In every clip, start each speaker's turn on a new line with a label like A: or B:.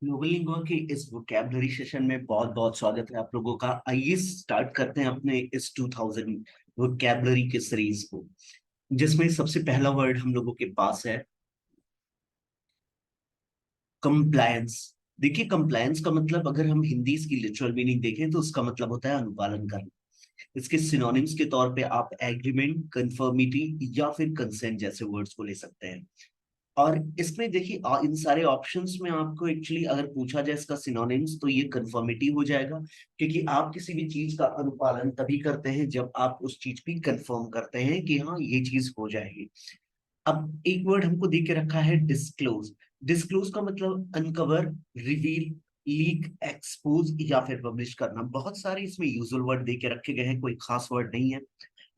A: Global lingua के इस vocabulary session में बहुत बहुत स्वागत है आप लोगों का। आइए स्टार्ट करते हैं अपने इस 2000 वोकैबलरी के सीरीज को, जिसमें सबसे पहला वर्ड हम लोगों के पास है कंप्लायंस। देखिए, कंप्लायंस का मतलब अगर हम हिंदी इसकी लिटरल मीनिंग देखें तो उसका मतलब होता है अनुपालन करना। इसके सिनोनिम्स के तौर पे आप एग्रीमेंट, कंफर्मिटी या फिर कंसेंट जैसे वर्ड्स को ले सकते हैं। और इसमें देखिए, इन सारे ऑप्शंस में आपको एक्चुअली अगर पूछा जाए इसका सिनोनिम्स तो ये कंफर्मिटी हो जाएगा, क्योंकि आप किसी भी चीज का अनुपालन तभी करते हैं जब आप उस चीज की कंफर्म करते हैं कि हाँ ये चीज हो जाएगी। अब एक वर्ड हमको दे के रखा है डिस्क्लोज। डिस्क्लोज का मतलब अनकवर, रिवील, लीक, एक्सपोज या फिर पब्लिश करना। बहुत सारे इसमें यूजुअल वर्ड दे के रखे गए हैं, कोई खास वर्ड नहीं है।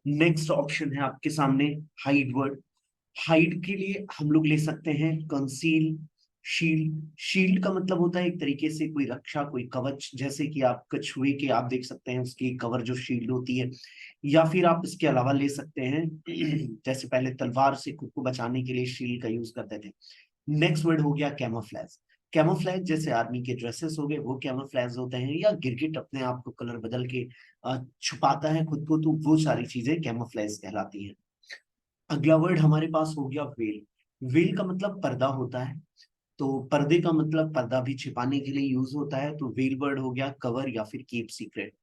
A: नेक्स्ट ऑप्शन है आपके सामने हाइड वर्ड। हाइड के लिए हम लोग ले सकते हैं कंसील, शील्ड। शील्ड का मतलब होता है एक तरीके से कोई रक्षा, कोई कवच, जैसे कि आप कछुए के आप देख सकते हैं उसकी कवर जो शील्ड होती है। या फिर आप इसके अलावा ले सकते हैं जैसे पहले तलवार से खुद को बचाने के लिए शील्ड का यूज करते थे। नेक्स्ट वर्ड हो गया कैमोफ्लेज। कैमोफ्लेज जैसे आर्मी के ड्रेसेस हो गए वो कैमोफ्लेज होते हैं, या गिरगिट अपने आप को कलर बदल के छुपाता है खुद को, तो वो सारी चीजें कैमोफ्लेज कहलाती हैं। अगला वर्ड हमारे पास हो गया वेल। वेल का मतलब पर्दा होता है, तो पर्दे का मतलब पर्दा भी छिपाने के लिए यूज होता है, तो वेल वर्ड हो गया कवर या फिर कीप सीक्रेट।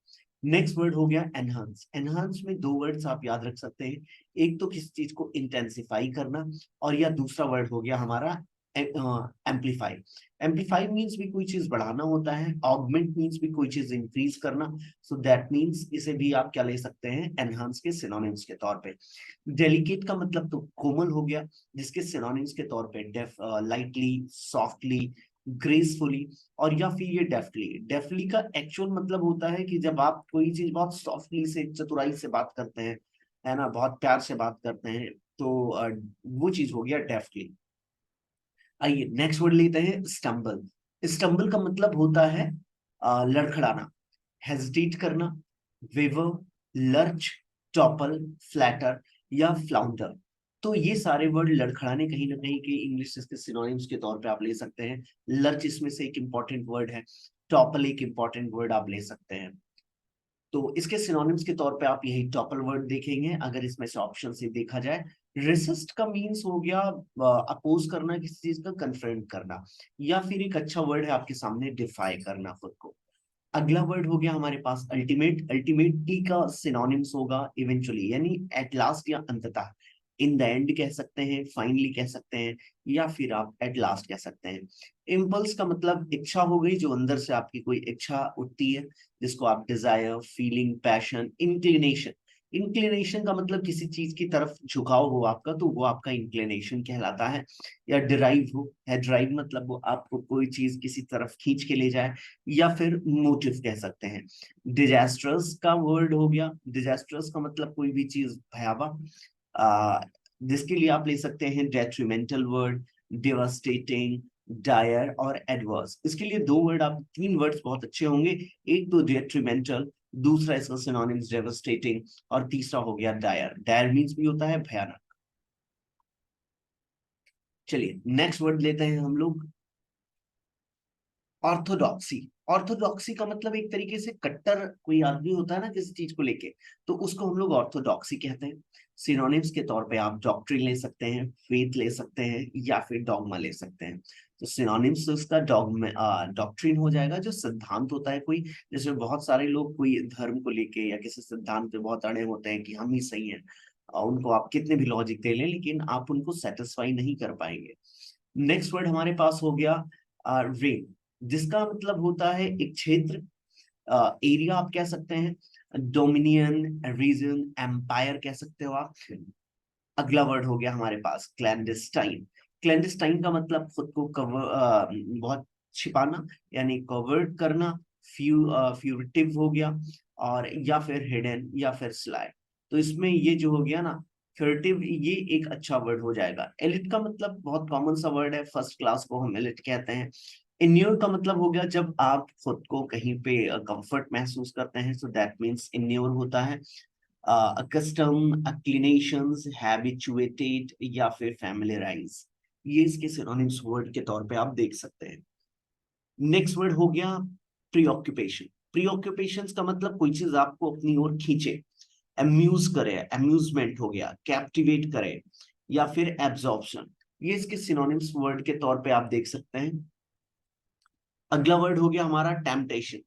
A: नेक्स्ट वर्ड हो गया एनहांस। एनहांस में दो वर्ड्स आप याद रख सकते हैं, एक तो किसी चीज को इंटेंसिफाई करना, और या दूसरा वर्ड हो गया हमारा एम्पलीफाई। एम्पलीफाई मीन्स भी कोई चीज बढ़ाना होता है, ऑगमेंट मीन्स भी कोई चीज इंक्रीज करना। सो दैट मीन्स इसे भी आप क्या ले सकते हैं, एनहांस के सिनोनिम्स के तौर पे। डेलिकेट का मतलब तो कोमल हो गया, जिसके सिनोनिम्स के तौर पे डेफ, लाइटली, सॉफ्टली, ग्रेसफुली, और या फिर ये डेफ्टली। डेफ्टली का एक्चुअल मतलब होता है कि जब आप कोई चीज बहुत सॉफ्टली से, चतुराई से बात करते हैं, है ना, बहुत प्यार से बात करते हैं, तो वो चीज हो गया डेफ्टली। आइए नेक्स्ट वर्ड लेते हैं स्टम्बल। स्टम्बल का मतलब होता है लड़खड़ाना, हेजिटेट करना, वेवर, लर्च, टॉपल, फ्लैटर या फ्लाउंडर। तो ये सारे वर्ड लड़खड़ाने कहीं ना कहीं के इंग्लिश के सिनोनिम्स के तौर पे आप ले सकते हैं। लर्च इसमें से एक इंपॉर्टेंट वर्ड है, टॉपल एक इंपॉर्टेंट वर्ड आप ले सकते हैं। तो इसके सिनोनिम्स के तौर पे आप यही टॉपल वर्ड देखेंगे अगर इसमें से ऑप्शन से देखा जाए। रेसिस्ट का मीन्स हो गया अपोज करना, किसी चीज का कन्फ्रंट करना, या फिर एक अच्छा वर्ड है आपके सामने डिफाई करना खुद को। अगला वर्ड हो गया हमारे पास अल्टीमेट। अल्टीमेटली का सिनोनिम्स होगा इवेंचुअली, यानी एट लास्ट या अंततः। इन द एंड कह सकते हैं, फाइनली कह सकते हैं, या फिर आप एट लास्ट कह सकते हैं। इम्पल्स का मतलब इच्छा हो गई, जो अंदर से आपकी कोई इच्छा उठती है, जिसको आप desire, feeling, passion, inclination. Inclination का मतलब किसी चीज की तरफ झुकाव हो आपका, तो वो आपका इंक्लिनेशन कहलाता है। या डिराइव हो, है ड्राइव मतलब वो आपको कोई चीज किसी तरफ खींच के ले जाए, या फिर मोटिव कह सकते हैं। डिजास्ट्रस का वर्ड हो गया, डिजास्ट्रस का मतलब कोई भी चीज भयावह, आ, जिसके लिए आप ले सकते हैं डेट्रीमेंटल वर्ड, डिवास्टेटिंग, डायर और एडवर्स। इसके लिए दो वर्ड, आप तीन वर्ड्स बहुत अच्छे होंगे। एक तो डेट्रीमेंटल, दूसरा इसका सिनोनिम्स डेवास्टेटिंग, और तीसरा हो गया डायर। डायर मीन्स भी होता है भयानक। चलिए नेक्स्ट वर्ड लेते हैं हम लोग ऑर्थोडॉक्सी। ऑर्थोडॉक्सी का मतलब एक तरीके से कट्टर कोई आदमी होता है ना किसी चीज को लेके, तो उसको हम लोग ऑर्थोडॉक्सी कहते हैं। सिनोनिम्स के तौर पे आप डॉक्ट्रिन ले सकते हैं, फेथ ले सकते हैं, या फिर डॉगमा ले सकते हैं। तो सिनोनिम्स तो इसका डॉगमा, डॉक्ट्रिन हो जाएगा, जो सिद्धांत होता है कोई। जैसे बहुत सारे लोग कोई धर्म को लेके या किसी सिद्धांत पे बहुत अड़े होते हैं कि हम ही सही हैं, और उनको आप कितने भी लॉजिक दे लें लेकिन आप उनको सेटिस्फाई नहीं कर पाएंगे। नेक्स्ट वर्ड हमारे पास हो गया रेन, जिसका मतलब होता है एक क्षेत्र, एरिया आप कह सकते हैं, डोमिनियन, रीजन, एम्पायर कह सकते हो आप। अगला वर्ड हो गया हमारे पास क्लैंडस्टाइन। क्लैंडस्टाइन का मतलब खुद को कवर, बहुत छिपाना, यानी कवर्ड करना। फ्यूरिटिव हो गया, और या फिर हिडन या फिर स्लाई। तो इसमें ये जो हो गया ना, फ्यूरिटिव, ये एक अच्छा वर्ड हो जाएगा। एलिट का मतलब बहुत कॉमन सा वर्ड है, फर्स्ट क्लास को हम एलिट कहते हैं। इन्योर का मतलब हो गया जब आप खुद को कहीं पे कंफर्ट महसूस करते हैं, सो दैट मीन्स इन्योर होता है। अकस्टम, अक्लिनेशंस, हैबिचुएटेड या फिर फैमिलियराइज, ये इसके सिनोनिम्स वर्ड के तौर पे आप देख सकते हैं। नेक्स्ट वर्ड हो गया प्रीऑक्यूपेशन। प्रीऑक्यूपेशन का मतलब कोई चीज आपको अपनी ओर खींचे, अम्यूज करे, अम्यूजमेंट हो गया, कैप्टिवेट करे, या फिर एब्जॉर्प्शन। ये इसके सिनोनिम्स वर्ड के तौर पे आप देख सकते हैं। अगला वर्ड हो गया हमारा टेम्पटेशन।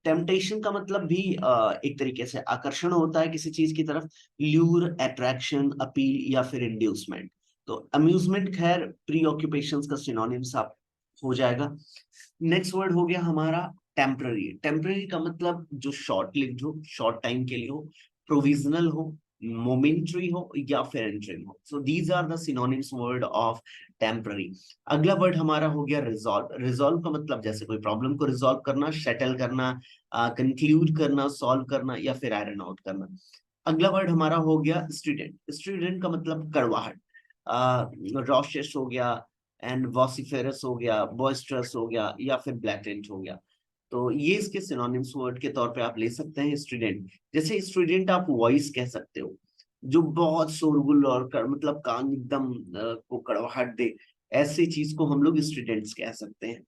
A: टेम्पटेशन का मतलब भी एक तरीके से आकर्षण होता है किसी चीज की तरफ, ल्यूर, अट्रैक्शन, अपील या फिर इंड्यूसमेंट। तो अम्यूजमेंट खैर प्री ऑक्यूपेशन का सिनोनिम्स आप हो जाएगा। नेक्स्ट वर्ड हो गया हमारा टेम्पररी। टेम्पररी का मतलब जो शॉर्ट लिव्ड हो, शॉर्ट टाइम के लिए हो, प्रोविजनल हो, मोमेंटरी हो, या फिर एंटरिंग हो। So these are the synonyms word of temporary. अगला वर्ड हमारा हो गया रिजॉल्व। रिजॉल्व का मतलब जैसे कोई प्रॉब्लम को रिजॉल्व करना, सेटल करना, कंक्लूड करना, सॉल्व करना, या फिर आयरन आउट करना। अगला वर्ड हमारा हो गया स्टूडेंट। स्टूडेंट का मतलब कड़वाहट, रॉशस हो गया, एंड वॉसिफेरस हो गया, बॉइस्ट्रस हो गया, या फिर ब्लैटेंट हो गया। तो ये इसके सिनोनिम्स वर्ड के तौर पे आप ले सकते हैं स्टूडेंट। जैसे स्टूडेंट आप वॉइस कह सकते हो, जो बहुत शोरगुल और मतलब कान एकदम को कड़वाहट दे, ऐसी चीज को हम लोग स्टूडेंट्स कह सकते हैं।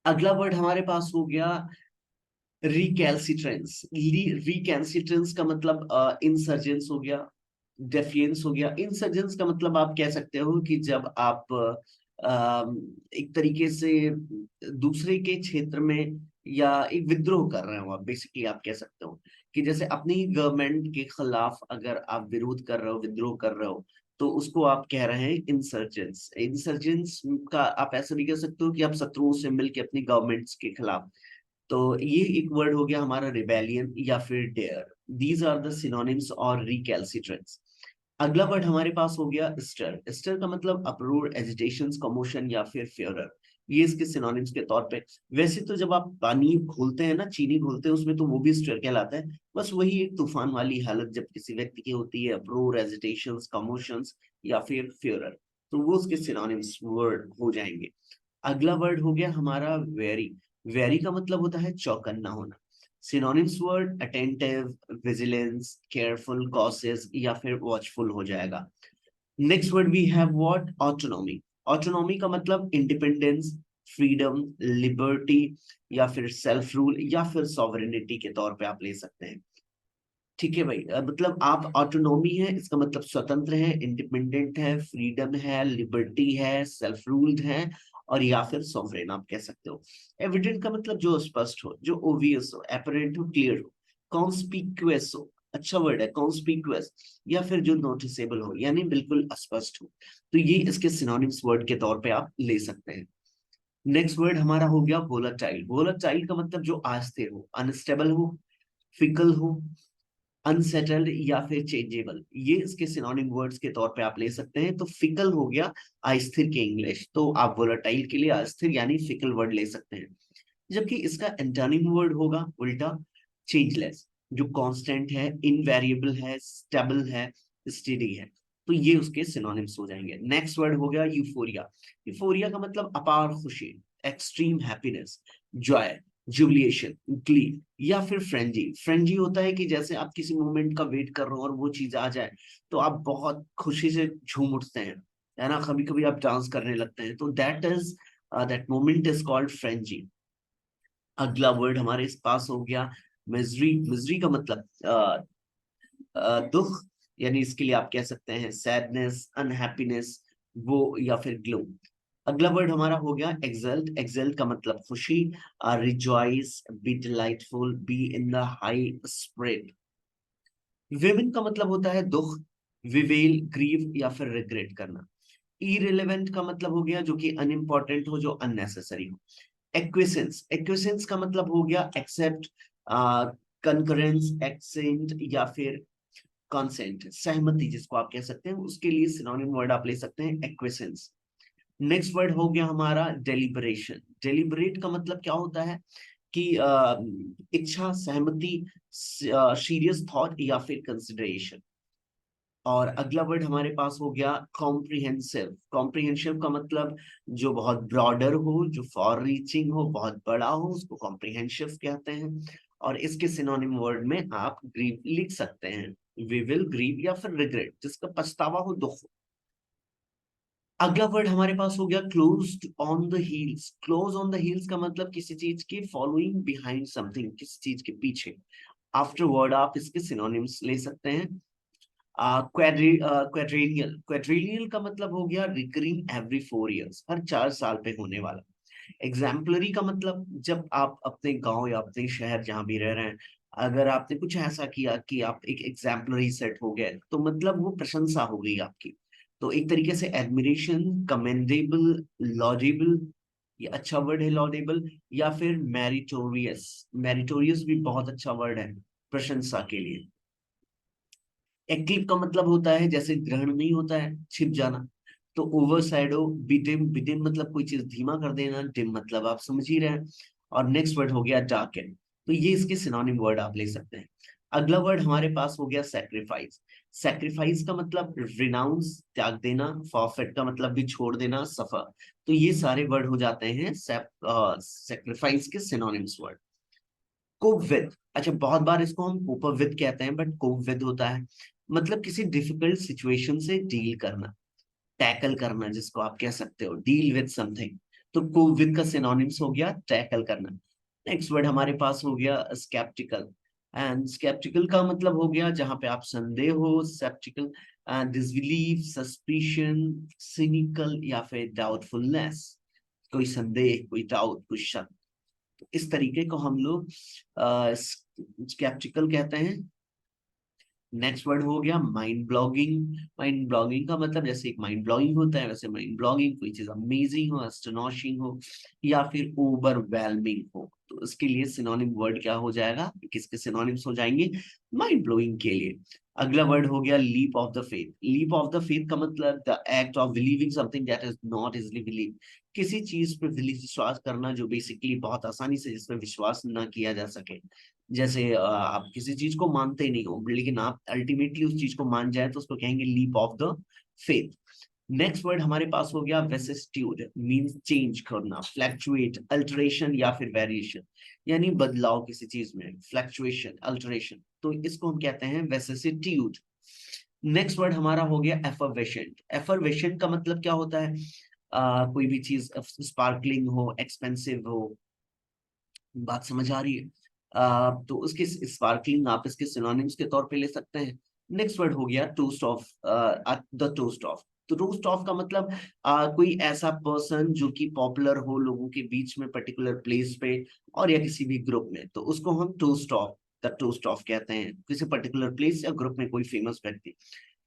A: अगला वर्ड हमारे पास हो गया रिकैल्सिट्रेंस। रिकैल्सिट्रेंस का मतलब इंसर्जेंस हो गया, डेफियंस हो गया। इंसर्जेंस का मतलब आप कह सकते हो कि जब आप एक तरीके से दूसरे के क्षेत्र में या एक विद्रोह कर रहे हो, आप बेसिकली आप कह सकते हो कि जैसे अपनी गवर्नमेंट के खिलाफ अगर आप विरोध कर रहे हो, विद्रोह कर रहे हो, तो उसको आप कह रहे हैं इंसर्जेंस। इंसर्जेंस का आप ऐसा भी कह सकते हो कि आप शत्रुओं से मिलकर अपनी गवर्नमेंट्स के खिलाफ। तो ये एक वर्ड हो गया हमारा रिबेलियन या फिर dare. These are the synonyms और रिकैल्सिट्रेंस। अगला वर्ड हमारे पास हो गया स्टर। स्टर का मतलब अप्रूव, एजिटेशन, कमोशन, या फिर फ्योरर। ये इसके सिनोनिम्स के तौर पे। वैसे तो जब आप पानी घोलते हैं ना, चीनी घोलते हैं उसमें, तो वो भी स्टर कहलाता है। बस वही एक तूफान वाली हालत जब किसी व्यक्ति की होती है, अप्रूव, एजिटेशन, कमोशंस, या फिर फ्योरर, तो वो उसके सिनोनिम्स वर्ड हो जाएंगे। अगला वर्ड हो गया हमारा वेरी। वेरी का मतलब होता है चौकन्ना होना। Synonyms word attentive, vigilance, careful, cautious, या फिर वॉचफुल हो जाएगा। Next word we have what, autonomy. Autonomy का मतलब इंडिपेंडेंस, फ्रीडम, लिबर्टी, या फिर सेल्फ रूल, या फिर सॉवरेनिटी के तौर पे आप ले सकते हैं। ठीक है भाई, मतलब आप ऑटोनॉमी है इसका मतलब स्वतंत्र है, इंडिपेंडेंट है, फ्रीडम है, लिबर्टी है, सेल्फ रूल्ड है, और या फिर सॉवरेन आप कह सकते हो। एविडेंट का मतलब जो स्पष्ट हो, जो ओवियस हो, एपरेंट हो, क्लियर हो। कॉन्स्पिक्यूअस हो, अच्छा वर्ड है कॉन्स्पिक्यूअस, या फिर जो नोटिसेबल हो, यानी बिल्कुल स्पष्ट हो। तो ये इसके सिनोनिम्स वर्ड के तौर पे आप ले सकते हैं। नेक्स्ट वर्ड हमारा हो गया वोलाटाइल। वोलाटाइल का मतलब जो अस्थिर हो, अनस्टेबल हो, फिकल हो, अनसेटल्ड, या फिर चेंजेबल। ये इसके सिनोनिम वर्ड्स के तौर पे आप ले सकते हैं। तो फिकल हो गया अस्थिर के इंग्लिश, तो आप वोलेटाइल के लिए अस्थिर यानी फिकल वर्ड ले सकते हैं। जबकि इसका एंटोनिम वर्ड होगा उल्टा, चेंजलेस, जो कांस्टेंट है, इनवेरिएबल है, स्टेबल है, स्टेडी है। तो ये उसके सिनोनिम्स हो जाएंगे। नेक्स्ट वर्ड हो गया यूफोरिया। यूफोरिया का मतलब अपार खुशी, एक्सट्रीम हैप्पीनेस, जॉय, जुबिलिएशन, ग्ली, या फिर फ्रेंजी। फ्रेंजी होता है कि जैसे आप किसी मोमेंट का वेट कर रहे हो और वो चीज आ जाए, तो आप बहुत खुशी से झूम उठते हैं, है ना, कभी कभी आप डांस करने लगते हैं। तो that moment is called frenzy. अगला वर्ड हमारे इस पास हो गया मिजरी। मिजरी का मतलब दुख, यानी इसके लिए आप कह सकते हैं सैडनेस, अनहैप्पीनेस, वो, या फिर ग्लो। अगला वर्ड हमारा हो गया एक्सल्ट। एक्सल्ट का मतलब खुशी, rejoice, be delightful, be in the high spirit. Women का मतलब होता है दुख, विवेल, ग्रीव, या फिर रिग्रेट करना। इरिलेवेंट का मतलब हो गया जो कि अनइम्पोर्टेंट हो, जो अननेसेसरी हो। एक्विसेंस। एक्विसेंस का मतलब हो गया एक्सेप्ट, कंकरेंस, एक्सेंट, या फिर कंसेंट, सहमति जिसको आप कह सकते हैं, उसके लिए सिनोनिम वर्ड आप ले सकते हैं एक्विसेंस। नेक्स्ट वर्ड हो गया हमारा डेलिबरेशन। डेलिबरेट का मतलब क्या होता है कि इच्छा, सहमति, सीरियस थॉट, या फिर कंसिडरेशन। और अगला वर्ड हमारे पास हो गया कॉम्प्रिहेंसिव। कॉम्प्रिहेंसिव का मतलब जो बहुत ब्रॉडर हो, जो फॉर रीचिंग हो, बहुत बड़ा हो, उसको कॉम्प्रिहेंसिव कहते हैं। और इसके सिनोनिम वर्ड में आप ग्रीव लिख सकते हैं, वी विल ग्रीव, या फिर रिग्रेट, जिसका पछतावा हो, दुख हो। अगला वर्ड हमारे पास हो गया closed on the heels. Close on the heels का मतलब किसी चीज के फॉलोइंग बिहाइंड समथिंग, किसी चीज के पीछे। आफ्टर वर्ड आप इसके सिनोनिम्स ले सकते हैं। क्वेड्रेनियल। क्वेड्रेनियल का मतलब हो गया रिकरिंग एवरी 4 इयर्स, हर 4 साल पे होने वाला। एग्जाम्पलरी का मतलब जब आप अपने गांव या अपने शहर जहां भी रह रहे हैं, अगर आपने कुछ ऐसा किया कि आप एक एग्जाम्पलरी सेट हो गए, तो मतलब वो प्रशंसा हो गई आपकी। तो एक तरीके से एडमिरेशन, कमेंडेबल, लॉजेबल, ये अच्छा वर्ड है लॉडेबल, या फिर मैरिटोरियस। मैरिटोरियस भी बहुत अच्छा वर्ड है प्रशंसा के लिए। एक्लिप का मतलब होता है जैसे ग्रहण नहीं होता है छिप जाना, तो ओवर सैडो, बिडिम। बिडिम मतलब कोई चीज धीमा कर देना, डिम मतलब आप समझ ही रहे हैं। और नेक्स्ट वर्ड हो गया डार्कन। तो ये इसके सिनोनिम वर्ड आप ले सकते हैं। अगला वर्ड हमारे पास हो गया सैक्रिफाइस। सैक्रिफाइस का मतलब रिनाउंस, त्याग देना। फॉरफिट का मतलब भी छोड़ देना, सफर। तो ये सारे वर्ड हो जाते हैं सैक्रिफाइस के सिनोनिम्स वर्ड। कोप विद, अच्छा बहुत बार इसको हम कोप विद कहते हैं, बट कोप विद होता है मतलब किसी डिफिकल्ट सिचुएशन से डील करना, टैकल करना, जिसको आप कह सकते हो डील विद समथिंग। तो कोप विद का सिनोनिम्स हो गया टैकल करना। नेक्स्ट वर्ड हमारे पास हो गया स्केप्टिकल। एंड स्केप्टिकल का मतलब हो गया जहां पे आप संदेह हो, स्केप्टिकल, डिसबिलीव, सस्पिशन, सिनिकल, या फिर डाउटफुलनेस। कोई संदेह, कोई डाउट, कोई शक। इस तरीके को हम लोग स्केप्टिकल कहते हैं। नेक्स्ट वर्ड हो गया माइंड ब्लॉगिंग। माइंड ब्लॉगिंग का मतलब जैसे एक माइंड ब्लॉगिंग होता है, वैसे माइंड ब्लॉगिंग कोई चीज अमेजिंग हो, एस्टोनिशिंग हो, या फिर ओवरवेलमिंग हो। तो इसके लिए सिनोनिम वर्ड क्या हो जाएगा, किसके सिनोनिम्स हो जाएंगे माइंड ब्लोइंग के लिए। अगला वर्ड हो गया leap of the faith. Leap of the faith का मतलब the act of believing something that is not easily believe. किसी चीज पे विश्वास करना जो बेसिकली बहुत आसानी से जिस पर विश्वास ना किया जा सके। जैसे आप किसी चीज को मानते नहीं हो, लेकिन आप अल्टीमेटली उस चीज को मान जाए तो उसको कहेंगे leap of the faith. Next word हमारे पास हो गया वेसिस्ट्यूड। मींस चेंज करना, फ्लैक्चुएट, अल्टरेशन, या फिर वेरिएशन, यानी बदलाव किसी चीज में, फ्लैक्चुएशन, अल्टरेशन। तो इसको हम कहते हैं वेसिस्ट्यूड। नेक्स्ट वर्ड हमारा हो गया एफर्वेशेंट। एफर्वेशेंट का मतलब क्या होता है, कोई भी चीज स्पार्कलिंग हो, एक्सपेंसिव हो। बात समझ आ रही है। तो उसके स्पार्कलिंग आप इसके सिनोनिम्स के तौर पे ले सकते हैं। नेक्स्ट वर्ड हो गया toast of. The toast of. तो टोस्ट ऑफ का मतलब कोई ऐसा पर्सन जो कि पॉपुलर हो लोगों के बीच में, पर्टिकुलर प्लेस पे, और या किसी भी ग्रुप में, तो उसको हम toast of, the toast of कहते हैं, किसी पर्टिकुलर प्लेस या ग्रुप में कोई फेमस व्यक्ति।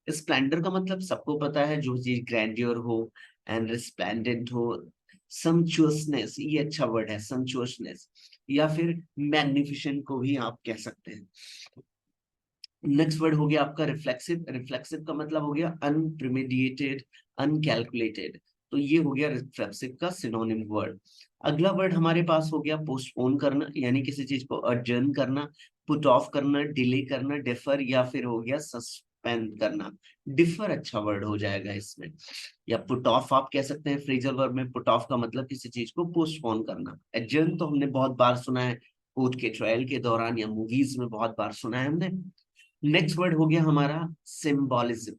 A: स्प्लेंडर का मतलब सबको पता है, जो चीज ग्रैंडियर हो एंड रिस्प्लेंडेंट हो। संचुअसनेस, ये अच्छा वर्ड है, संचुअसनेस, या फिर मैग्निफिसेंट को भी आप कह सकते हैं। नेक्स्ट वर्ड हो गया आपका रिफ्लेक्सिव। रिफ्लेक्सिव का मतलब हो गया अनप्रिमेडिएटेड, अनकैलकुलेटेड। तो ये हो गया रिफ्लेक्सिव का सिनोनिम वर्ड। अगला वर्ड हमारे पास हो गया पोस्टपोन करना, यानी किसी चीज को अर्जन करना, पुट ऑफ करना, डिले करना, डिफर, या फिर हो गया सस्पेंड करना। डिफर अच्छा वर्ड हो जाएगा इसमें। या पुट ऑफ आप कह सकते हैं फ्रेजल वर्ब में। पुट ऑफ का मतलब किसी चीज को पोस्टपोन करना। एडजर्न तो हमने बहुत बार सुना है, कोर्ट के ट्रायल के दौरान या मूवीज में बहुत बार सुना है हमने। नेक्स्ट वर्ड हो गया हमारा सिंबॉलिज्म।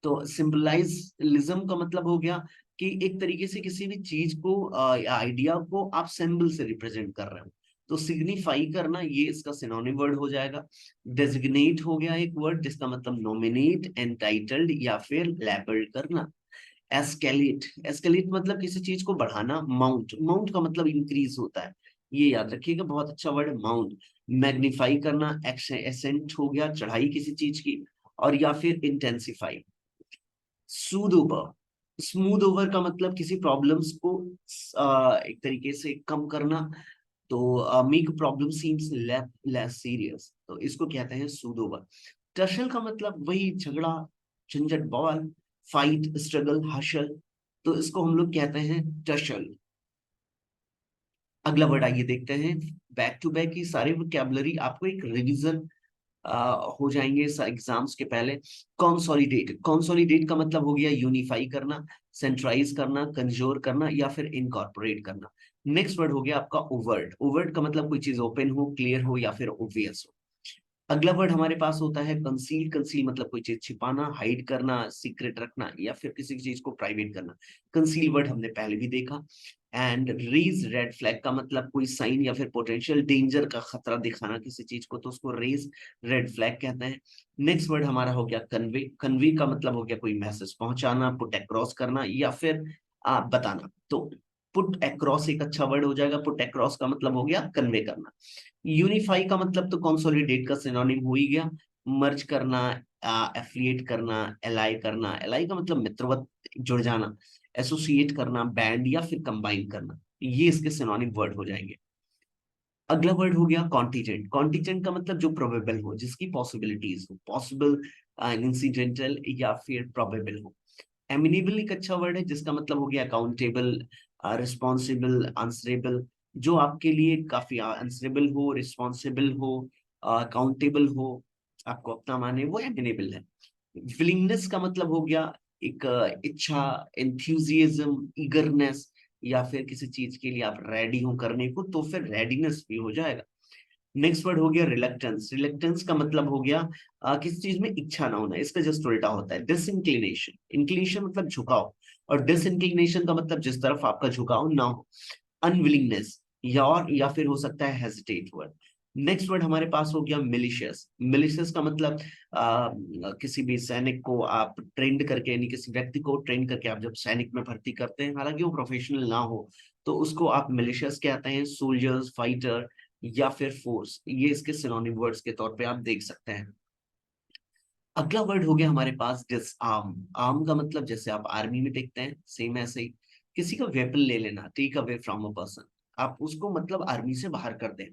A: तो सिंबलाइजलिज्म का मतलब हो गया कि एक तरीके से किसी भी चीज को या आइडिया को आप सिंबल से रिप्रेजेंट कर रहे हो। तो सिग्निफाई करना, ये इसका सिनोनिम वर्ड हो जाएगा। डेजिग्नेट हो गया एक वर्ड जिसका मतलब नॉमिनेट, एंटाइटल्ड, या फिर लेबल्ड करना। एस्केलेट। एस्केलेट मतलब किसी चीज को बढ़ाना। माउंट। माउंट का मतलब इंक्रीज होता है, ये याद रखिएगा, बहुत अच्छा वर्ड है माउंट। मैग्नीफाई करना, एसेंट हो गया चढ़ाई किसी चीज की, और या फिर intensify. Smooth over. Smooth over का मतलब किसी प्रॉब्लम्स को एक तरीके से कम करना। तो make problem seems less serious, तो इसको कहते हैं स्मूथ ओवर। टशल का मतलब वही झगड़ा, झंझट, बवाल, फाइट, स्ट्रगल, हशल। तो इसको हम लोग कहते हैं टशल। अगला वर्ड आइए देखते हैं। बैक टू बैक की सारे वोकैबुलरी आपको एक रिवीजन हो जाएंगे एग्जाम्स के पहले। कॉन्सोलिडेट। कॉन्सोलिडेट का मतलब हो गया यूनिफाई करना, सेंट्राइज करना, कंजोर करना, या फिर इनकॉर्पोरेट करना। नेक्स्ट वर्ड हो गया आपका ओवर्ट। ओवर्ट का मतलब कोई चीज ओपन हो, क्लियर हो, या फिर ओबियस हो। अगला वर्ड हमारे पास होता है कंसील। कंसील मतलब कोई चीज छिपाना, हाइड करना, सीक्रेट रखना या फिर किसी चीज को प्राइवेट करना। कंसील वर्ड हमने पहले भी देखा। एंड रेज रेड फ्लैग का मतलब कोई साइन या फिर पोटेंशियल डेंजर का खतरा दिखाना किसी चीज को, तो उसको रेज रेड फ्लैग कहते हैं। नेक्स्ट वर्ड हमारा हो गया कन्वे। कन्वे का मतलब हो गया कोई मैसेज पहुंचाना, पुट अक्रॉस करना या फिर बताना। तो पुट अक्रॉस एक अच्छा वर्ड हो जाएगा। पुट अक्रॉस का मतलब हो गया कन्वे करना। यूनिफाई का मतलब तो कंसोलिडेट का सिनोनिम हो ही गया। मर्ज करना, एफिलिएट करना, एलाई करना। एलाई का मतलब मित्रवत जुड़ जाना, एसोसिएट करना, बैंड या फिर कंबाइन करना। ये इसके सिनोनिम वर्ड हो जाएंगे। अगला वर्ड हो गया कॉन्टीजेंट। कॉन्टीजेंट का मतलब जो प्रोबेबल हो, जिसकी पॉसिबिलिटीज हो, पॉसिबल, इंसिडेंटल या फिर प्रोबेबल हो। एमिनेबल एक अच्छा वर्ड है जिसका मतलब हो गया अकाउंटेबल, रिस्पॉन्सिबल, आंसरेबल। जो आपके लिए काफी आंसरेबल हो, रिस्पॉन्सिबल हो, अकाउंटेबल हो, आपको अपना माने, वो एमिनेबल है। विलिंगनेस का मतलब हो गया एक इच्छा, एंथुजियाज्म, ईगरनेस या फिर किसी चीज के लिए आप रेडी हो करने को, तो फिर रेडीनेस भी हो जाएगा। नेक्स्ट वर्ड हो गया रिलक्टेंस। रिलक्टेंस का मतलब हो गया किसी चीज में इच्छा ना होना। इसका जस्ट उल्टा होता है डिसइंक्लिनेशन। इंक्लिनेशन मतलब झुकाव, और डिसइंक्लिनेशन का मतलब जिस तरफ आपका झुकाव ना हो। अनविलिंगनेस या फिर हो सकता है हेजिटेट वर्ड। नेक्स्ट वर्ड हमारे पास हो गया मिलिशियस। मिलिशियस का मतलब किसी भी सैनिक को आप ट्रेंड करके, यानी किसी व्यक्ति को ट्रेंड करके आप जब सैनिक में भर्ती करते हैं, हालांकि वो प्रोफेशनल ना हो, तो उसको आप मिलिशियस कहते हैं। सोल्जर्स, फाइटर या फिर फोर्स, ये इसके सिनोनिम वर्ड्स के तौर पे आप देख सकते हैं। अगला वर्ड हो गया हमारे पास डिसआर्म। आर्म का मतलब जैसे आप आर्मी में देखते हैं, सेम ऐसे ही किसी का वेपन ले लेना, take away from a person. आप उसको मतलब आर्मी से बाहर कर दें।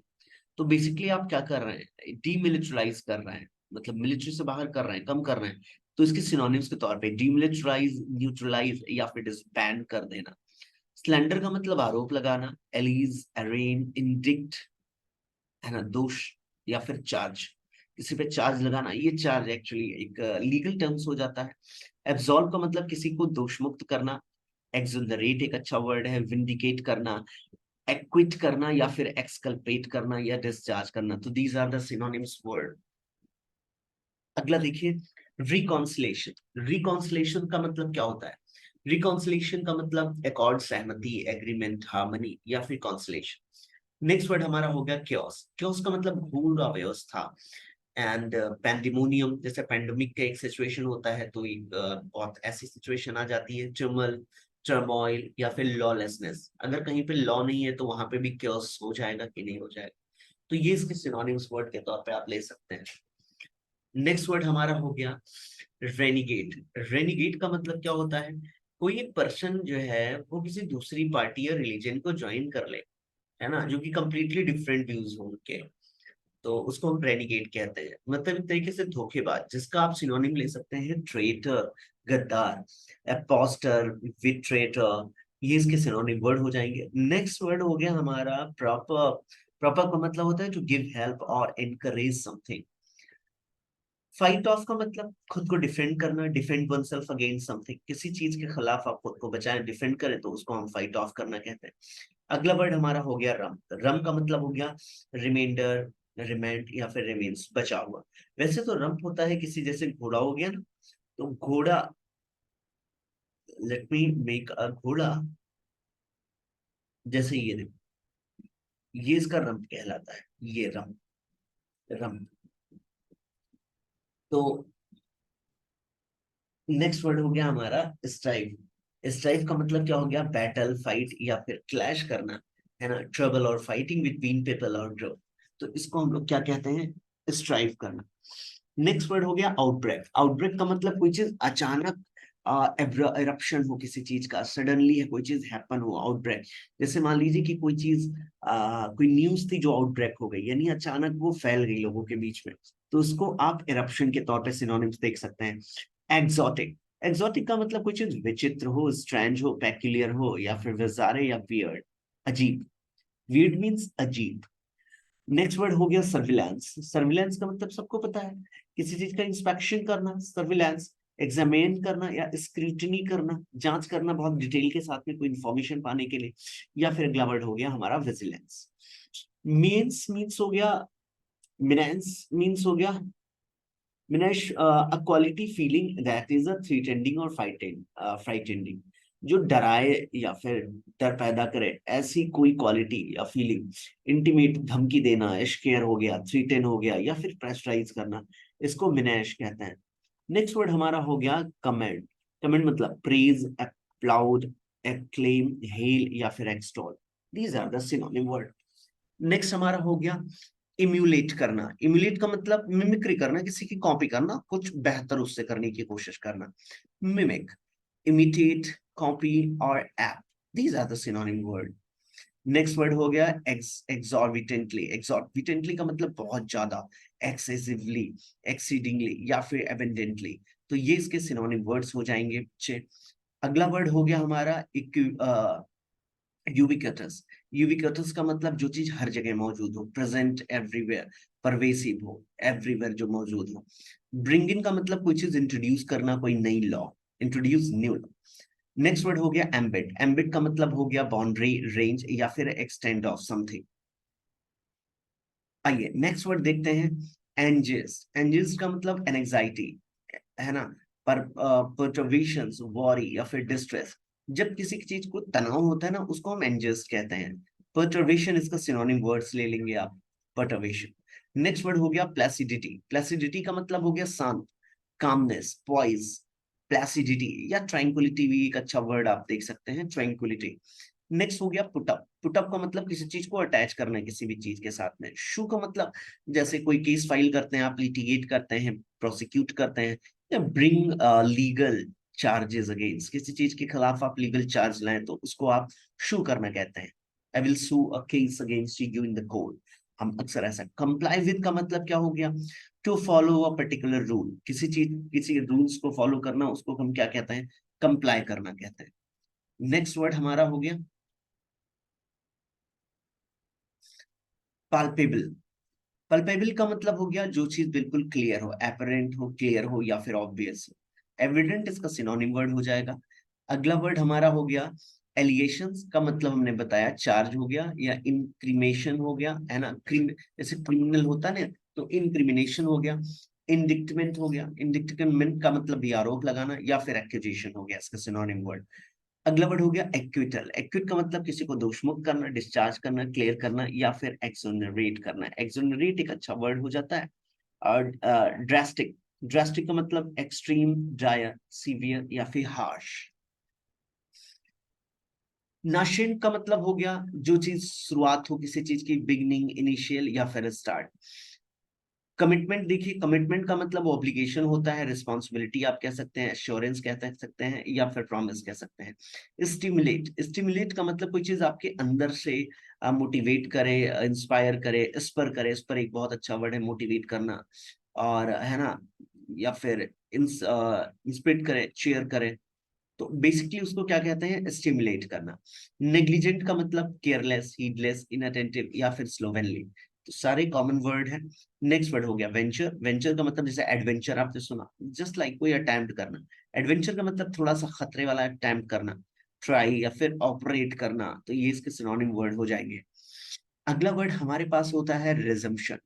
A: तो बेसिकली आप क्या कर रहे हैं, डीमिलिटराइज कर रहे हैं, मतलब मिलिट्री से बाहर कर रहे हैं, कम कर रहे हैं। तो इसके सिनोनिम्स के तौर पे डीमिलिटराइज, न्यूट्रलाइज या फिर डिसबैंड कर देना। स्लैंडर का मतलब आरोप लगाना, एलीज, अरेन, इंडिक्ट, है ना, दोष या फिर चार्ज, किसी पे चार्ज लगाना। ये चार्ज एक्चुअली एक लीगल टर्म्स हो जाता है। एब्सॉल्व का मतलब किसी को दोष मुक्त करना। एक्सोलरेट एक अच्छा वर्ड है। विंडिकेट करना, एक्विट करना या फिर एक्सकल्पेट करना या डिस्चार्ज करना। तो these are the synonyms word. अगला देखिए रिकॉन्सिलेशन। रिकॉन्सिलेशन का मतलब क्या होता है? रिकॉन्सिलेशन का मतलब एकॉर्ड, सहमति, एग्रीमेंट, हार्मनी या फिर कॉन्सिलेशन। नेक्स्ट वर्ड हमारा हो गया क्योस। क्योस का मतलब भूल व्यवस्था। एंड पैंडेमोनियम, जैसे पैंडेमिक का एक सिचुएशन होता है, तो एक बहुत ऐसी सिचुएशन आ जाती है, टर्मल, टर्मोइल या फिर लॉलेसनेस। अगर कहीं पे लॉ नहीं है तो वहां पे भी क्योस हो जाएगा कि नहीं हो जाएगा। तो ये इसके सिनोनिम्स वर्ड के तौर पे आप ले सकते हैं। नेक्स्ट वर्ड हमारा हो गया रेनिगेट। रेनिगेट का मतलब क्या होता है? कोई एक पर्सन जो है वो किसी दूसरी पार्टी या रिलीजन को ज्वाइन कर ले, है ना, जो कि कंप्लीटली डिफरेंट व्यूज हो उनके, तो उसको हम रेनिगेट कहते हैं। मतलब एक तरीके से धोखेबाज, जिसका आप सिनोनिम ले सकते हैं ट्रेटर, गद्दार, अपोस्टर, विट्रेटर। ये इसके सिनोनिम वर्ड हो जाएंगे। नेक्स्ट वर्ड हो गया हमारा प्रॉपर। प्रॉपर का मतलब होता है टू गिव हेल्प और एनकरेज समथिंग। फाइट ऑफ का मतलब खुद को डिफेंड करना, defend one self against something. किसी चीज के खिलाफ आप खुद को बचाएं, डिफेंड करें, तो उसको हम फाइट ऑफ करना कहते हैं। अगला वर्ड हमारा हो गया रम। रम का मतलब हो गया रिमाइंडर, रिमेंट या फिर रिमेन्स, बचा हुआ। वैसे तो रंप होता है किसी, जैसे घोड़ा हो गया ना, तो घोड़ा, लेट मी मेक अ घोड़ा, जैसे ये देखो, ये इसका रंप कहलाता है, ये रंप। रंप। तो नेक्स्ट वर्ड हो गया हमारा स्ट्राइव। स्ट्राइव का मतलब क्या हो गया? बैटल, फाइट या फिर क्लैश करना, है ना, ट्रबल और फाइटिंग बिटवीन पीपल और ग्रुप। तो इसको हम लोग क्या कहते हैं? स्ट्राइव करना। नेक्स्ट वर्ड हो गया आउटब्रेक। आउटब्रेक का मतलब कोई चीज अचानक एरप्शन हो किसी चीज का, सडनली है कोई चीज हैपन हो, आउटब्रेक। जैसे मान लीजिए कि कोई चीज, कोई न्यूज थी जो आउटब्रेक हो गई, यानी अचानक वो फैल गई लोगों के बीच में, तो उसको आप एरप्शन के तौर पे सिनोनिम्स देख सकते हैं। एक्सोटिक। एक्सोटिक का मतलब कोई चीज विचित्र हो, स्ट्रेंज हो, पेक्यूलियर हो या फिर विजारे या वियर्ड, अजीब। वियर्ड मींस अजीब। नेक्स्ट वर्ड हो गया सर्विलांस। सर्विलांस का मतलब सबको पता है, किसी चीज का इंस्पेक्शन करना, सर्विलांस। एग्जामिन करना या स्क्रूटनी करना, जांच करना बहुत डिटेल के साथ में कोई इंफॉर्मेशन पाने के लिए। या फिर अगला वर्ड हो गया हमारा विजिलेंस। मीन्स मीन्स हो गया मिनेंस मीन्स हो गया Minesh, a quality feeling that is a threatening और फ्राइटेनिंग, जो डराए या फिर डर पैदा करे, ऐसी कोई क्वालिटी या फीलिंग। इंटीमेट, धमकी देना, स्केयर हो गया, थ्रेटन हो गया, या फिर प्रेशराइज करना, इसको मिनेश कहते हैं। नेक्स्ट वर्ड हमारा हो गया कमेंट। कमेंट मतलब प्रेज, अप्लाउड, एक्लेम, हेल या फिर extol. These are the synonym word. Next हमारा हो गया इम्यूलेट करना। इम्यूलेट का मतलब मिमिक्री करना, किसी की कॉपी करना, कुछ बेहतर उससे करने की कोशिश करना। मिमिक, इमिटेट, कॉपी और ape, these are the synonym word. Next word हो गया एक्सॉर्बिटेंटली। एक्सॉर्बिटेंटली का मतलब बहुत ज्यादा, एक्सेसिवली, एक्सीडिंगली या फिर एबेंडेंटली। तो ये इसके सिनोनिम वर्ड्स हो जाएंगे बच्चे। अगला वर्ड हो गया हमारा यूबिक्यूटस। यूबिक्यूटस का मतलब जो चीज हर जगह मौजूद हो, प्रेजेंट एवरीवेयर, परवेसिव हो, एवरीवेयर जो मौजूद हो। ब्रिंग इन का मतलब कोई चीज इंट्रोड्यूस करना, कोई नई law, introduce new law. Next word हो गया एम्बेड। एम्बेड का मतलब हो गया बाउंड्री, रेंज या फिर एक्सटेंड ऑफ समथिंग। आइए नेक्स्ट वर्ड देखते हैं एंजियस। एंजियस का मतलब एनजाइटी, है ना, पर परटर्बेशंस, वॉरी या फिर डिस्ट्रेस। जब किसी की चीज को तनाव होता है ना, उसको हम एंजियस कहते हैं। परटर्बेशन इसका सिनोनिम वर्ड्स ले लेंगे आप, परटर्बेशन। नेक्स्ट वर्ड हो गया प्लेसिडिटी। प्लेसिडिटी का मतलब हो गया शांत, कामनेस, पॉइज, प्लेसिडिटी या ट्रैंक्विलिटी भी एक अच्छा वर्ड आप देख सकते हैं, ट्रैंक्विलिटी। नेक्स्ट हो गया पुटअप। पुटअप का मतलब किसी चीज को अटैच करना है किसी भी चीज के साथ में। शू का मतलब जैसे कोई केस फाइल करते हैं आप, लिटिगेट करते हैं, प्रोसिक्यूट करते हैं, या ब्रिंग लीगल चार्जेस अगेंस्ट, किसी चीज के खिलाफ आप लीगल चार्ज लाएं तो उसको आप शू करना कहते हैं। I will sue a case against you in the court, हम अक्सर ऐसा। कंप्लाई विद का मतलब क्या हो गया, to follow a particular rule, किसी चीज, किसी रूल्स को फॉलो करना, उसको हम क्या कहते हैं, कंप्लाई करना कहते हैं। नेक्स्ट वर्ड हमारा हो गया पाल्पेबल। पल्पेबल का मतलब हो गया जो चीज बिल्कुल क्लियर हो, एपरेंट हो, क्लियर हो या फिर ऑब्वियस हो। एविडेंट इसका सिनोनिम वर्ड हो जाएगा। अगला वर्ड हमारा हो गया एलिगेशंस। का मतलब हमने बताया चार्ज हो गया या इंक्रिमेशन हो गया, है ना, जैसे क्रिमिनल होता है ना, तो इनक्रिमिनेशन हो गया। इंडिक्टमेंट हो गया, इंडिक्टमेंट का मतलब भी आरोप लगाना या फिर एक्यूजेशन हो गया, इसका सिनोनिम वर्ड। अगला वर्ड हो गया एक्विटल। एक्विट का मतलब किसी को दोषमुक्त करना, डिस्चार्ज करना, क्लियर करना या फिर एक्सोनरेट करना। एक्सोनरेट एक अच्छा वर्ड हो जाता है। और ड्रास्टिक, ड्रास्टिक का मतलब एक्सट्रीम, ड्रायर, सीवियर या फिर हार्श। नाशेंट का मतलब हो गया जो चीज शुरुआत हो किसी चीज की, बिगनिंग, इनिशियल या फिर स्टार्ट। कमिटमेंट देखिए, कमिटमेंट का मतलब ऑब्लिगेशन होता है, रिस्पॉन्सिबिलिटी आप कह सकते हैं, एश्योरेंस कह सकते हैं या फिर प्रॉमिस कह सकते हैं। स्टिमुलेट, स्टिमुलेट का मतलब कोई चीज आपके अंदर से मोटिवेट करे, इंस्पायर करे, इंस्पर करे। इस पर एक बहुत अच्छा वर्ड है मोटिवेट करना, और है ना, या फिर इंस्पिरेट करे, चेयर करे। तो बेसिकली उसको क्या कहते हैं, स्टिमुलेट करना। नेग्लिजेंट का मतलब केयरलेस, हीडलेस, इनअटेंटिव या फिर स्लोवेनली। तो सारे कॉमन वर्ड हैं। नेक्स्ट वर्ड हो गया वेंचर। वेंचर का मतलब जैसे एडवेंचर आपने सुना, जस्ट लाइक कोई अटेम्प्ट करना। एडवेंचर का मतलब थोड़ा सा खतरे वाला अटेम्प्ट करना, ट्राई या फिर ऑपरेट करना। तो ये इसके सिनोनिम वर्ड हो जाएंगे। अगला वर्ड हमारे पास होता है रिजम्पशन।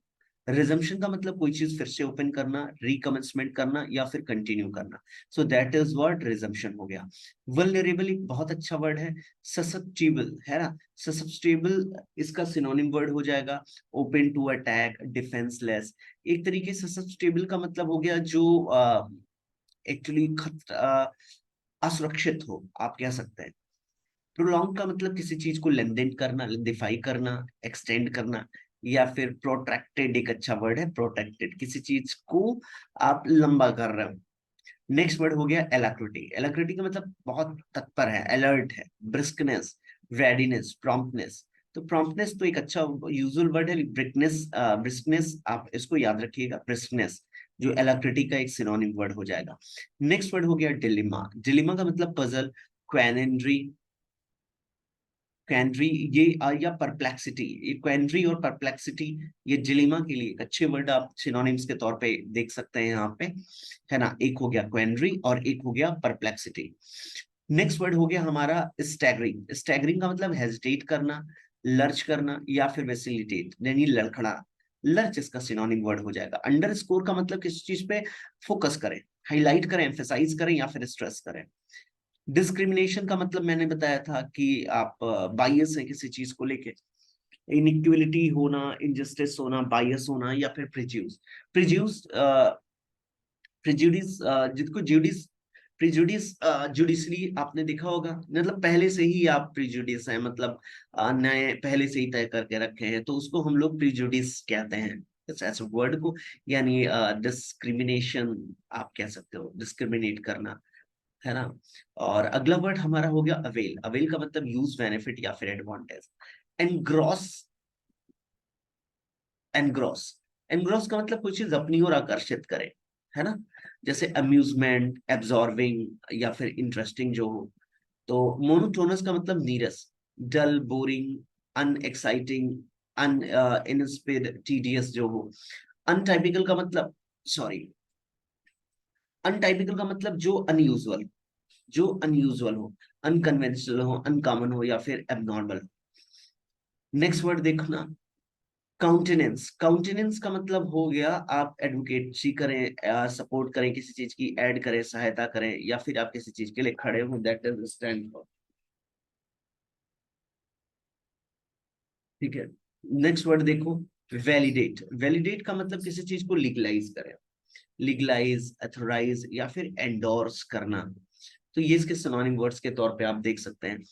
A: रिजम्पशन का मतलब कोई चीज फिर से ओपन करना, रिकमेंसमेंट करना या फिर कंटिन्यू करना। So that is what resumption हो गया। वल्नरेबल एक बहुत अच्छा वर्ड है। ससेप्टिबल, है ना, ससेप्टिबल इसका सिनोनिम वर्ड हो जाएगा ओपन टू अटैक, डिफेंसलेस। एक तरीके से ससेप्टिबल का मतलब हो गया जो एक्चुअली असुरक्षित हो, आप कह सकते हैं। प्रोलॉन्ग का मतलब किसी चीज को लेंदेन करना, लेंदिफाई करना, एक्सटेंड करना, या फिर प्रोट्रैक्टेड एक अच्छा वर्ड है, प्रोटेक्टेड, किसी चीज को आप लंबा कर रहे हो। नेक्स्ट वर्ड हो गया एलाक्रिटी। एलाक्रिटी का मतलब बहुत तत्पर है, अलर्ट है, ब्रिस्कनेस, रेडीनेस, प्रॉम्प्टनेस। तो प्रॉम्प्टनेस तो एक अच्छा यूजुअल वर्ड है, ब्रिकनेस, ब्रिस्कनेस आप इसको याद रखिएगा, ब्रिस्कनेस जो एलाक्रिटी का एक सिनोनिम वर्ड हो जाएगा। नेक्स्ट वर्ड हो गया डिलिमा। डिलिमा का मतलब पजल, क्वेनेंड्री, क्वेंड्री, ये या परप्लेक्सिटी। ये क्वेंड्री और परप्लेक्सिटी, ये डिलीमा के लिए एक अच्छे वर्ड आप सिनोनिम्स के तौर पे देख सकते हैं यहाँ पे, है ना। एक हो गया क्वेंड्री और एक हो गया परप्लेक्सिटी। नेक्स्ट वर्ड हो गया हमारा स्टैगरिंग। स्टैगरिंग का मतलब हेजिटेट करना, लर्च करना या फिर वैसिलिटेट, यानी लड़खड़ा, लर्च इसका सिनोनिम वर्ड हो जाएगा। अंडर स्कोर का मतलब किसी चीज पे फोकस करें, हाईलाइट करें, एम्फेसाइज करें या फिर स्ट्रेस करें। डिस्क्रिमिनेशन का मतलब मैंने बताया था कि आप बायस है किसी चीज को लेके, इनइक्वलिटी होना, इनजस्टिस होना, बायस होना या फिर प्रिज्यूस। प्रिज्यूस प्रिजुडिस जिसको जुडिस प्रिजुडिस जुडिशरी आपने देखा होगा, मतलब पहले से ही आप प्रिजुडिस हैं, मतलब नए पहले से ही तय करके रखे हैं, तो उसको हम लोग प्रिजुडिस कहते हैं इस ऐसे वर्ड को। यानी डिस्क्रिमिनेशन आप कह सकते हो, डिस्क्रिमिनेट करना, है ना। और अगला वर्ड हमारा हो गया अवेल। अवेल का मतलब यूज, बेनिफिट या फिर एडवांटेज। एनग्रॉस, एनग्रॉस, एनग्रॉस का मतलब कोई चीज अपनी ओर आकर्षित करे, है ना। जैसे अम्यूजमेंट, एब्जॉर्बिंग या फिर इंटरेस्टिंग जो हो। तो मोनोटोनस का मतलब नीरस, डल, बोरिंग, अनएक्साइटिंग, अन इनस्पिरेड, टीडियस जो हो। अनटाइपिकल का मतलब, सॉरी, अनटाइपिकल का मतलब जो अनयूजुअल, जो अनयूजुअल हो, अनकन्वेंशनल हो, अनकॉमन हो या फिर एबनॉर्मल। नेक्स्ट वर्ड देखना, काउंटेनेंस। काउंटेनेंस का मतलब हो गया आप एडवोकेसी करें, सपोर्ट करें किसी चीज की, ऐड करें, सहायता करें या फिर आप किसी चीज के लिए खड़े हो, दैट इज स्टैंड फॉर। ठीक है। नेक्स्ट वर्ड देखो, वैलिडेट। वैलिडेट का मतलब किसी चीज को लीगलाइज करें, लीगलाइज, अथोराइज या फिर एंडोर्स करना। तो ये इसके सिनोनिम वर्ड्स के तौर पे आप देख सकते हैं।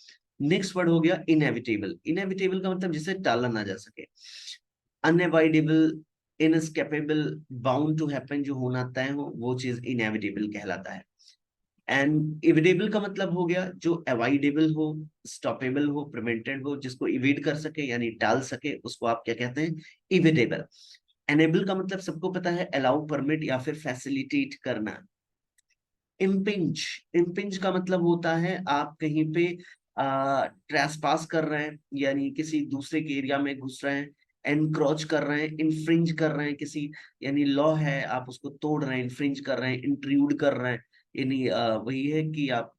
A: नेक्स्ट वर्ड हो गया इनएविटेबल। इनएविटेबल का मतलब जिसे टाला ना जा सके। Unavoidable, inescapable, bound to happen, जो होना तय हो वो चीज इनएविटेबल कहलाता है। एंड इविडेबल का मतलब हो गया जो अवॉइडेबल हो, स्टॉपेबल हो, प्रिवेंटेड हो, जिसको इवेड कर सके यानी टाल सके, उसको आप क्या कहते हैं, इविडेबल। एनेबल का मतलब सबको पता है, अलाउ, परमिट या फिर फैसिलिटेट करना। इम्पिंज, इम्पिंज का मतलब होता है आप कहीं पे ट्रेसपास कर रहे हैं, यानी किसी दूसरे के एरिया में घुस रहे हैं। एनक्रोच कर रहे हैं, इन्फ्रिंज कर रहे हैं किसी, यानी लॉ है आप उसको तोड़ रहे हैं, इन्फ्रिंज कर रहे हैं, इंट्रूड कर रहे हैं। यानी वही है कि आप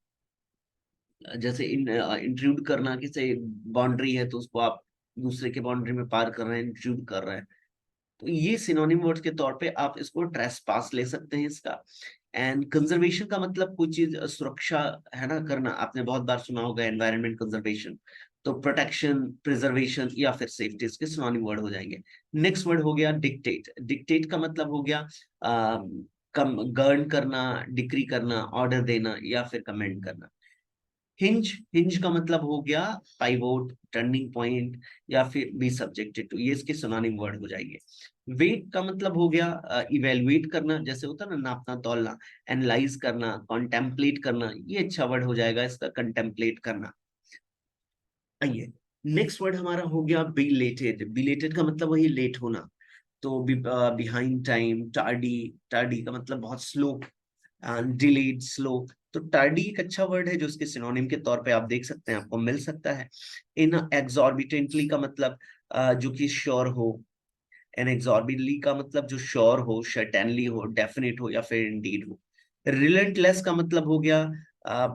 A: जैसे इंट्रूड करना, किसी बाउंड्री है तो उसको आप दूसरे के बाउंड्री में पार कर रहे हैं, इंट्रूड कर रहे हैं। तो ये सिनोनिम वर्ड्स के तौर पे आप इसको ट्रेसपास ले सकते हैं इसका। एंड कंजर्वेशन का मतलब कोई चीज सुरक्षा, है ना, करना। आपने बहुत बार सुना होगा एनवायरनमेंट कंजर्वेशन। तो प्रोटेक्शन, प्रिजर्वेशन या फिर सेफ्टी इसके सिनोनिम वर्ड हो जाएंगे। नेक्स्ट वर्ड हो गया डिक्टेट। डिक्टेट का मतलब हो गया कम गवर्न करना, डिक्री करना, ऑर्डर देना या फिर कमेंड करना। हिंज, हिंज का मतलब हो गया पाइवोट, टर्निंग पॉइंट या फिर बी सब्जेक्टेड टू, ये इसके सिनोनिम वर्ड हो जाएंगे। वेट का मतलब हो गया इवेलुएट करना, जैसे होता है ना नापना तौलना। एनालाइज करना, कॉन्टेम्पलेट करना, ये अच्छा वर्ड हो जाएगा इसका, कंटेम्पलेट करना। आइए, नेक्स्ट वर्ड हमारा हो गया बिलेटेड। बिलेटेड का मतलब वही लेट होना। तो बिहाइंड टाइम, टार्डी, टार्डी का मतलब बहुत स्लो, डिलेड, स्लो। तो टार्डी एक अच्छा वर्ड है जो उसके सिनोनिम के तौर पे आप देख सकते हैं, आपको मिल सकता है। इन एग्जॉर्बिटेंटली का मतलब जो कि श्योर हो। एन एग्जॉर्बिटली का मतलब जो श्योर हो, सर्टेनली हो, डेफिनेट हो या फिर इंडीड हो। रिलेंटलेस का मतलब हो गया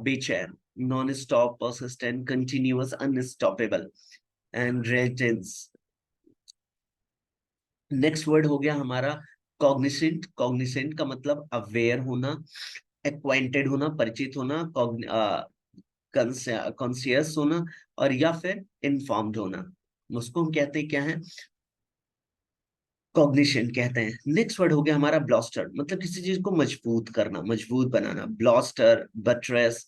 A: बेचैन, non stop, persistent, continuous, unstoppable. And resistance. Next word हो गया हमारा कॉग्निसेंट। कॉग्निसेंट का मतलब अवेयर होना, एक्वाइंटेड होना, परिचित होना, कॉन्सियस होना और या फिर इन्फॉर्म्ड होना। उसको हम कहते हैं क्या है, कॉग्निशन कहते हैं। नेक्स्ट वर्ड हो गया हमारा ब्लास्टर, मतलब किसी चीज को मजबूत करना, मजबूत बनाना। ब्लास्टर, बट्रेस,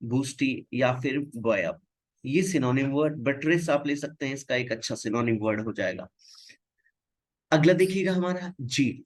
A: बूस्टी या फिर बॉयअप, ये सिनोनिम वर्ड। बट्रेस आप ले सकते हैं, इसका एक अच्छा सिनोनिम वर्ड हो जाएगा। अगला देखिएगा हमारा जील।